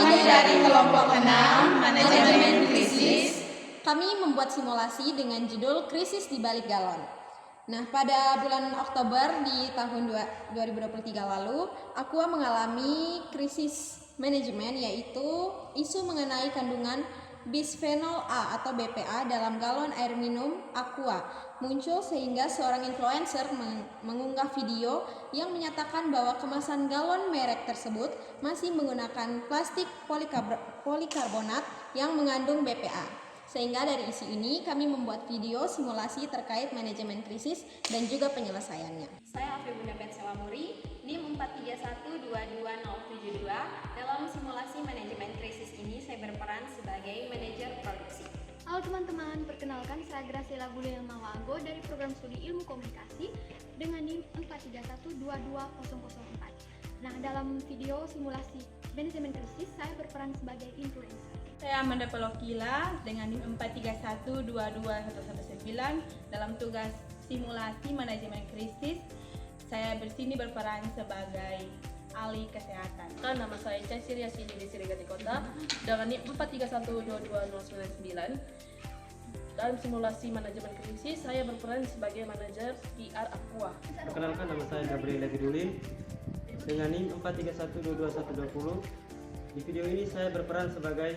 Kami dari kelompok 6, Manajemen Krisis. Kami membuat simulasi dengan judul Krisis di Balik Galon. Nah, pada bulan Oktober di tahun 2023 lalu, Aqua mengalami krisis manajemen, yaitu isu mengenai kandungan bisphenol A atau BPA dalam galon air minum Aqua muncul sehingga seorang influencer mengunggah video yang menyatakan bahwa kemasan galon merek tersebut masih menggunakan plastik polikarbonat yang mengandung BPA. Sehingga dari isi ini kami membuat video simulasi terkait manajemen krisis dan juga penyelesaiannya. Saya Afri Bunda Petselamuri, NIM 431222072. Dalam simulasi manajemen krisis ini saya berperan sebagai manajer produksi. Halo teman-teman, perkenalkan saya Graciela Guliel Mawago dari program studi ilmu komunikasi dengan NIM 431220004. Nah, dalam video simulasi manajemen krisis saya berperan sebagai influencer. Saya Amanda Pelokila dengan NIM 431221119 dalam tugas simulasi manajemen krisis. Saya bersini berperan sebagai ahli kesehatan. Nama saya Cecilia Sidi di Sirigati Kota dengan NIM 431220099. Dalam simulasi manajemen krisis, saya berperan sebagai manajer PR Aqua. Perkenalkan, nama saya Gabriel Legidulin dengan NIM 431222120. Di video ini saya berperan sebagai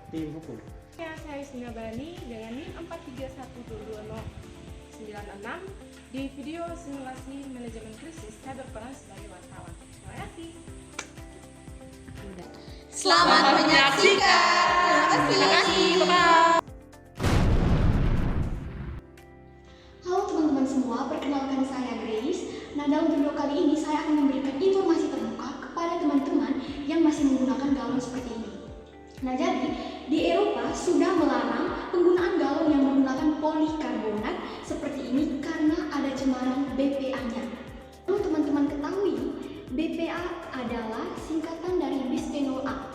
tim hukum. Saya Isna Bani dengan NIM 431222096. Di video simulasi manajemen krisis, saya berperan sebagai wartawan. Terima kasih. Selamat menyaksikan. Terima kasih. Bye-bye. Halo teman-teman semua, perkenalkan saya Grace. Nah, dalam video kali ini saya akan memberikan informasi terbuka kepada teman-teman yang masih menggunakan galon seperti ini. Nah, jadi di Eropa sudah melarang penggunaan galon yang menggunakan polikarbonat seperti ini karena ada cemaran BPA-nya. Perlu teman-teman ketahui, BPA adalah singkatan dari bisphenol A.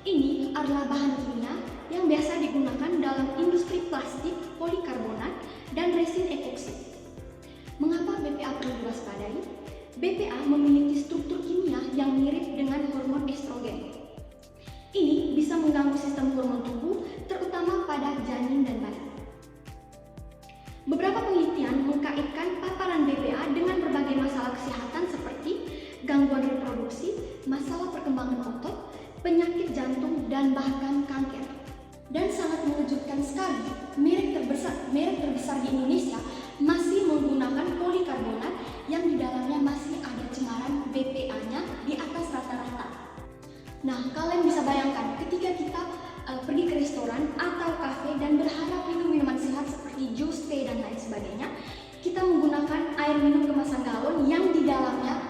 Ini adalah bahan kimia yang biasa digunakan dalam industri plastik, polikarbonat, dan resin epoksi. Mengapa BPA perlu diwaspadai? BPA memiliki struktur kimia yang mirip dengan hormon estrogen. Ini bisa mengganggu sistem hormon tubuh, terutama pada janin dan bayi. Beberapa penelitian mengkaitkan paparan BPA dengan berbagai masalah kesehatan seperti gangguan reproduksi, masalah perkembangan otot, penyakit jantung, dan bahkan kanker. Dan sangat mengejutkan sekali, merek terbesar di Indonesia masih menggunakan polikarbonat yang di dalamnya masih ada cemaran BPA-nya di atas rata-rata. Nah, kalian bisa bayangkan ketika kita pergi ke restoran atau kafe dan berharap minum minuman sehat seperti jus, teh, dan lain sebagainya, kita menggunakan air minum kemasan galon yang di dalamnya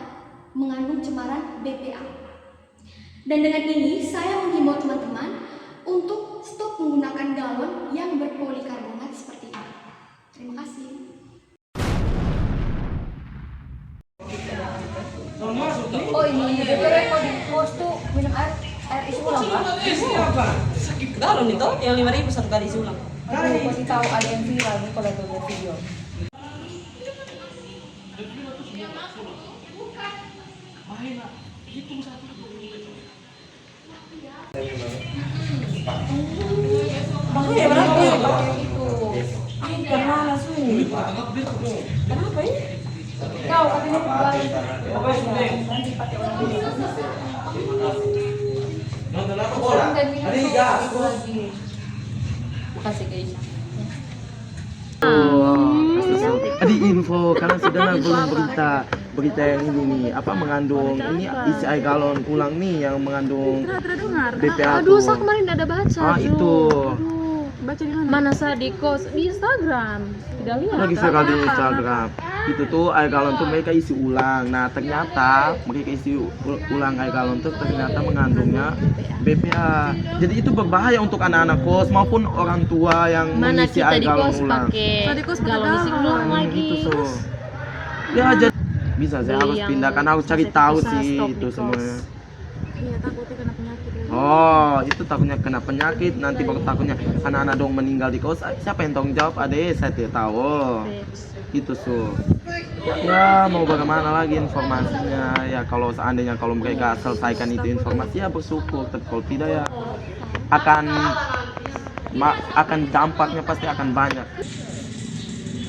mengandung cemaran BPA. Dan dengan ini, saya menghimbau teman-teman untuk stop menggunakan galon yang berpolikarbonat seperti ini. Terima kasih. Oh ini, kalau di pos tuh minum air isi ulang Pak? Sakit galon itu yang 5.000 satu kali isi ulang. Aku pasti tahu ada yang viral nih kalau lihat video. Bahaya berapa ya Pak? Ini karena langsung ini. Kenapa ini? Kau katanya kembali. Nanti pakai orang ini. Dan minum tuh lagi. Makasih guys. Di info karena sudah belum berita yang ini nih apa mengandung ini isi air galon ulang nih yang mengandung BPA. Aduh, saya kemarin tidak ada baca. Itu. Baca di mana? Mana saya di Instagram. Tidak lihat. Lagi viral di Instagram. Itu tuh air galon tuh mereka isi ulang. Nah ternyata mereka isi ulang air galon tuh ternyata mengandungnya BPA. Jadi itu berbahaya untuk anak-anak kos maupun orang tua yang mengisi air galon ulang. Tadi kos galon isi ulang lagi. Itu so. Ya jadi bisa saya harus pindah karena harus cari tahu sih itu semuanya. Iya, takutnya kena penyakit lagi. Oh, itu takutnya kena penyakit, nanti bakal takutnya anak-anak dong meninggal di kos. Siapa yang tanggung jawab? Ade, saya tidak tahu. Oh, itu ya mau bagaimana lagi informasinya ya, kalau seandainya kalau mereka selesaikan itu informasi ya bersyukur, tapi kalau tidak ya akan dampaknya pasti akan banyak.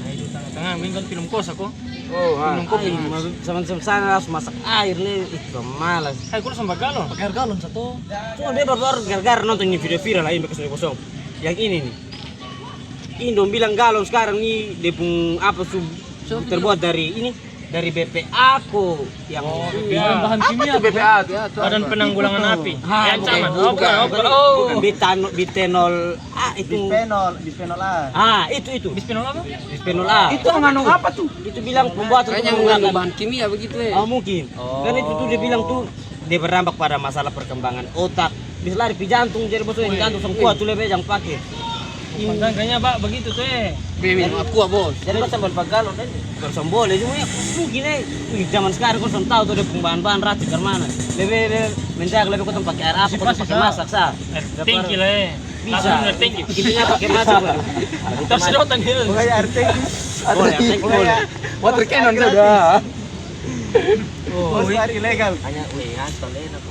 Nah itu tengah-tengah minggu film kos aku. Oh, minum kopi. Sama-sama sana harus masak air nih, itu malas. Kurang sama galon. Pakai air galon satu. Cuma dia baru gara-gara nonton video viral lain bekas kosong. Yang ini nih. Ini dong bilang galon sekarang nih dia pun apa terbuat dari ini, dari BPA ko yang bahan kimia. Apa BPA? Badan Penanggulangan Api. Ancaman. Bukan bitenol. Itu bisphenol A. itu. Bisphenol apa? Bisphenol A. Itu mengandung apa tuh? Itu bilang pembuatan Kayaknya mengandung bahan kimia begitu ya. Oh mungkin. Karena itu tuh dia bilang tuh dia berdampak pada masalah perkembangan otak. Bisa lari di jantung, jadi bosnya jantung sang kuat tuh lebih yang pakai. Kayaknya Pak begitu tuh Minum aqua bos. Jadi kau sambil pagalon dan kau boleh cuma ya mungkin zaman sekarang kau tahu tuh ada bahan-bahan racun dari mana. Lebih menjaga lebih kau pakai air apa, kau pakai masak sah. Tinggi lah Bisa. Tinggi. Intinya pakai masak. Tersedotan dia. Air tinggi. Boleh, boleh. Water cannon sudah. Oh, air ilegal. Hanya tolong aku.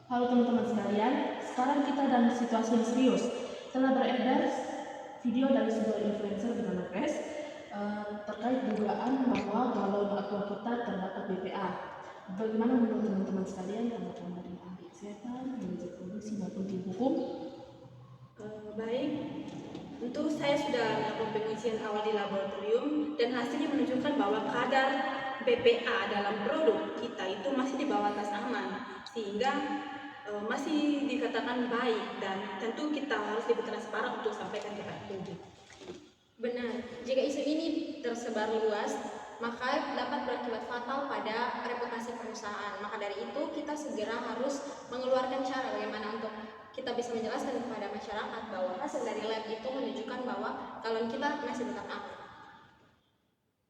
Halo teman-teman sekalian, sekarang kita dalam situasi yang serius. Telah beredar video dari sebuah influencer bernama Chris terkait dugaan bahwa galon aqua kita terdapat BPA. Bagaimana menurut teman-teman sekalian, tanggapan dari ahli kesehatan, manajer produksi maupun tim hukum? Baik, tentu saya sudah melakukan pengujian awal di laboratorium dan hasilnya menunjukkan bahwa kadar BPA dalam produk kita itu masih di bawah batas aman, sehingga masih dikatakan baik, dan tentu kita harus lebih transparan untuk sampaikan kepada publik. Benar, jika isu ini tersebar luas, maka dapat berakibat fatal pada reputasi perusahaan. Maka dari itu kita segera harus mengeluarkan cara bagaimana untuk kita bisa menjelaskan kepada masyarakat bahwa hasil dari lab itu menunjukkan bahwa galon kita masih tetap aman.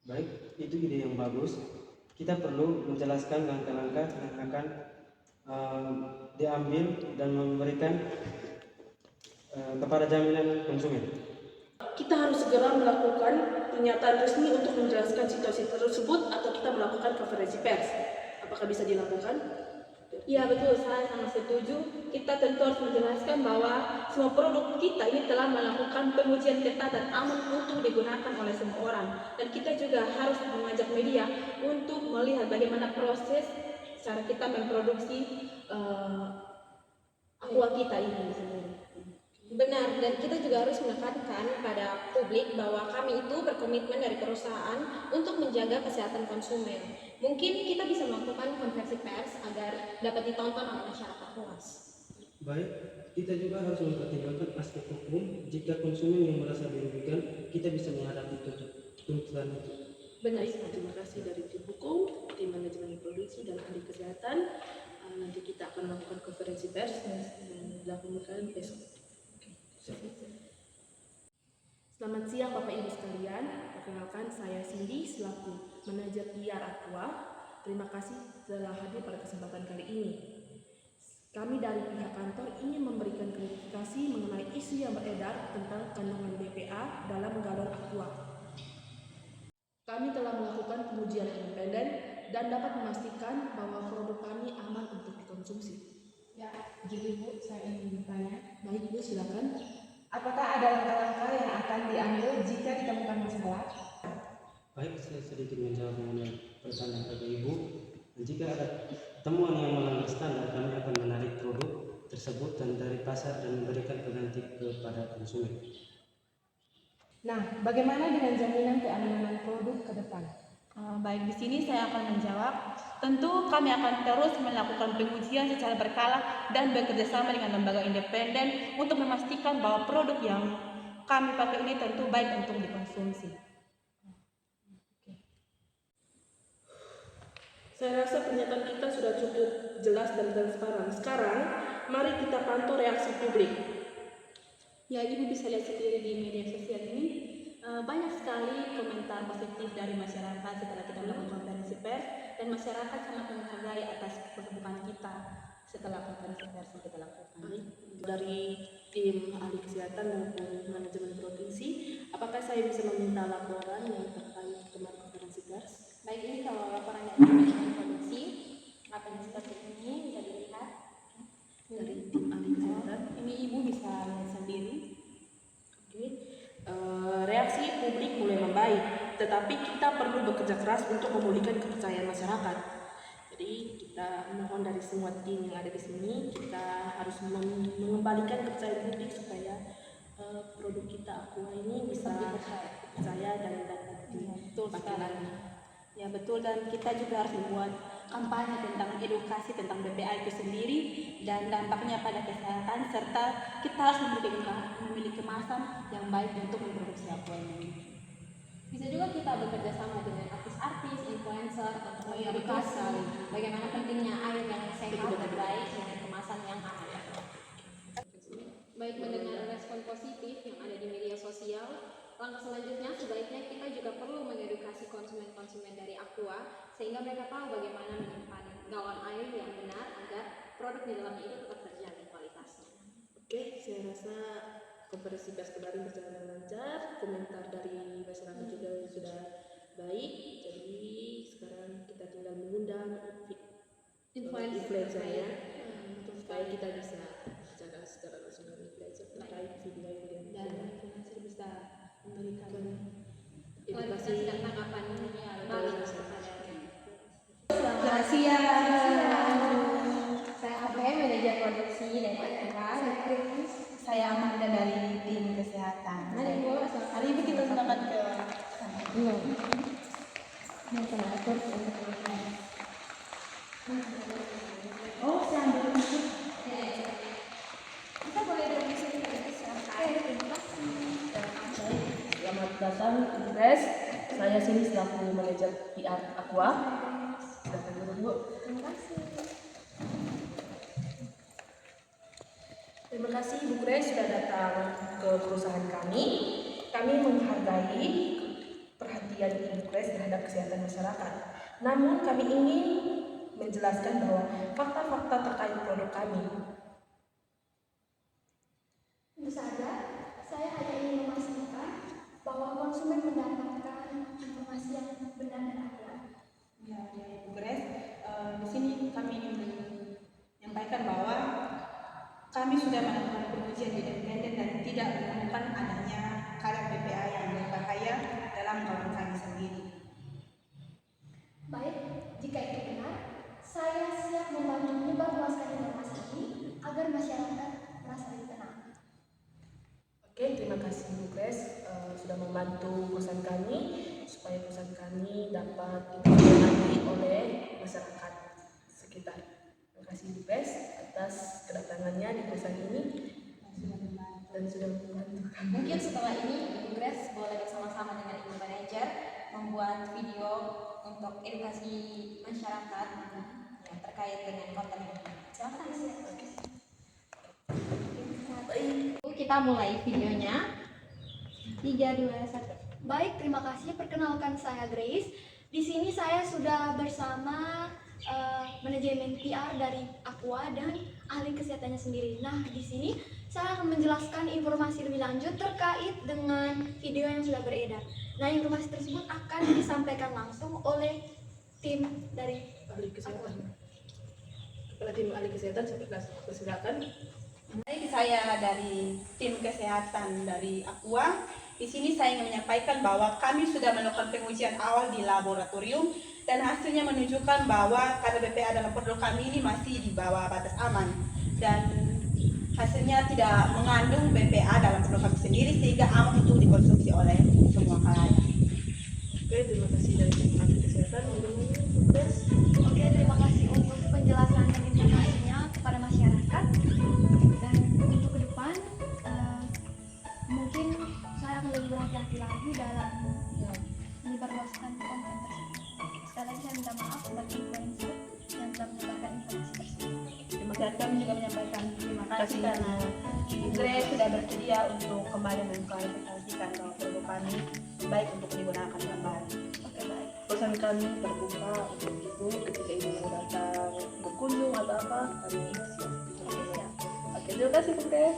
Baik, itu ide yang bagus. Kita perlu menjelaskan langkah-langkah yang akan diambil dan memberikan kepada jaminan konsumen. Kita harus segera melakukan pernyataan resmi untuk menjelaskan situasi tersebut, atau kita melakukan konferensi pers. Apakah bisa dilakukan? Iya betul, saya sangat setuju. Kita tentu harus menjelaskan bahwa semua produk kita ini telah melakukan pengujian ketat dan aman untuk digunakan oleh semua orang. Dan kita juga harus mengajak media untuk melihat bagaimana proses cara kita memproduksi aqua kita ini sendiri. Benar, dan kita juga harus menekankan pada publik bahwa kami itu berkomitmen dari perusahaan untuk menjaga kesehatan konsumen. Mungkin kita bisa melakukan konferensi pers agar dapat ditonton oleh masyarakat luas. Baik, kita juga harus mempertimbangkan aspek hukum. Jika konsumen yang merasa dirugikan, kita bisa menghadapi tuntutan itu. Benar, terima kasih dari tim hukum, tim manajemen produksi, dan ahli kesehatan. Nanti kita akan melakukan konferensi pers yang dilakukan besok. Selamat siang Bapak Ibu sekalian, perkenalkan saya Cindy selaku manajer PR Aqua. Terima kasih telah hadir pada kesempatan kali ini. Kami dari pihak kantor ingin memberikan klarifikasi mengenai isu yang beredar tentang kandungan BPA dalam galon Aqua. Kami telah melakukan pengujian independen dan dapat memastikan bahwa produk kami aman untuk dikonsumsi. Ya, jadi Bu, saya ingin bertanya. Baik Bu, silakan. Apakah ada langkah-langkah yang akan diambil jika ditemukan masalah? Baik, saya sedikit menjawab mengenai pertanyaan Bapak Ibu. Jika ada temuan yang melanggar standar, kami akan menarik produk tersebut dan dari pasar dan memberikan pengganti kepada konsumen. Nah, bagaimana dengan jaminan keamanan produk ke depan? Baik, di sini saya akan menjawab. Tentu kami akan terus melakukan pengujian secara berkala dan bekerjasama dengan lembaga independen untuk memastikan bahwa produk yang kami pakai ini tentu baik untuk dikonsumsi. Saya rasa pernyataan kita sudah cukup jelas dan transparan. Sekarang, mari kita pantau reaksi publik. Ya, Ibu bisa lihat sendiri di media sosial ini, banyak sekali komentar positif dari masyarakat setelah kita melakukan konferensi pers, dan masyarakat sangat menghargai atas keterbukaan kita setelah konferensi pers yang kita lakukan. Dari tim ahli kesehatan maupun manajemen provinsi, apakah saya bisa meminta laporan yang terkait kemarin konferensi pers? Baik, ini kalau laporan dari manajemen produksi, apa yang seperti ini bisa dilihat Dari tim ahli kesehatan. Ini Ibu bisa lihat sendiri. Oke. Reaksi publik mulai membaik, tetapi kita perlu bekerja keras untuk memulihkan kepercayaan masyarakat. Jadi kita mohon dari semua tim yang ada di sini, kita harus mengembalikan kepercayaan publik supaya produk kita Aqua ini bisa dipercaya dan dapat dipakai lagi. Ya betul, dan kita juga harus membuat kampanye tentang edukasi tentang BPA itu sendiri dan dampaknya pada kesehatan, serta kita harus memiliki kemasan yang baik untuk memproduksi aqua ini. Bisa juga kita bekerja sama dengan artis-artis, influencer untuk mengedukasi bagaimana pentingnya air yang sehat dan baik dengan kemasan yang aman. Baik, mendengar respon positif yang ada di media sosial, langkah selanjutnya sebaiknya kita juga perlu mengedukasi konsumen-konsumen dari Aqua sehingga mereka tahu bagaimana menyimpan galon air yang benar agar produk di dalamnya itu tetap terjaga kualitasnya. Oke, saya rasa konferensi pers kemarin berjalan dengan lancar, komentar dari masyarakat juga sudah baik. Jadi sekarang kita tinggal mengundang influencer ya, supaya kita bisa bicara secara langsung dengan influencer terkait video yang Dan influencer bisa memberikan edukasi dan tanggapan baik kepada Selamat siang. saya Abe, manajer produksi dari Aqua. Saya Amanda dari tim kesehatan. Mari Bu, Hari ini kita berangkat ke Oh, saya ambil ini. kita boleh duduk di sini terima kasih. Selamat datang Ibu Grace. Saya sini selaku manajer PR Aqua. Silakan dulu Bu. Terima kasih. Terima kasih Bu Grace sudah datang ke perusahaan kami. Kami menghargai perhatian Ibu Grace terhadap kesehatan masyarakat. Namun kami ingin menjelaskan bahwa fakta-fakta terkait produk kami. Tentu saja, saya hanya ingin memastikan bahwa konsumen mendapatkan informasi yang benar dan akurat. Ya, Ibu Grace, di sini kami ingin menyampaikan bahwa kami sudah melakukan pengujian independen dan tidak menemukan adanya kadar BPA yang berbahaya dalam galon kami sendiri. Baik, jika itu benar, saya siap membantu menyebarluaskan informasi ini agar masyarakat merasa lebih tenang. Oke, terima kasih Bu Grace sudah membantu perusahaan kami supaya perusahaan kami dapat dipercayai oleh masyarakat sekitar. Terima kasih Bu Grace atas kedatangannya di perusahaan ini dan sudah membantu kami. Mungkin setelah ini Ibu Grace boleh bersama-sama dengan Ibu Manager membuat video untuk edukasi masyarakat yang terkait dengan konten ini. Silakan. Kita mulai videonya. 3, 2, 1. Baik, terima kasih. Perkenalkan saya Grace. Di sini saya sudah bersama manajemen PR dari Aqua dan ahli kesehatannya sendiri. Nah, di sini saya akan menjelaskan informasi lebih lanjut terkait dengan video yang sudah beredar. Nah, informasi tersebut akan disampaikan langsung oleh tim dari ahli kesehatan. Kepala tim ahli kesehatan silakan. Baik, saya dari tim kesehatan dari Aqua. Di sini saya ingin menyampaikan bahwa kami sudah melakukan pengujian awal di laboratorium dan hasilnya menunjukkan bahwa kadar BPA dalam produk kami ini masih di bawah batas aman dan hasilnya tidak mengandung BPA dalam produk kami sendiri sehingga aman untuk dikonsumsi oleh semua khalayak. Oke, terima kasih dari tim ahli kesehatan. Oke, terima kasih untuk penjelasan dan informasinya kepada masyarakat. Dan untuk ke depan, mungkin saya akan lebih berhati-hati lagi dalam menyebarluaskan konten tersebut. Sekali lagi saya minta maaf bagi influencer yang telah menyebarkan informasi tersebut. Dan kami juga menyampaikan terima kasih karena Grace sudah bersedia untuk kembali mengklarifikasikan bahwa produk kami baik untuk digunakan kembali. Oke, baik. Pesan kami terbuka untuk itu ketika ibu mau datang berkunjung atau apa kami siap. Oke, siap. Oke, terima kasih, Bung Des.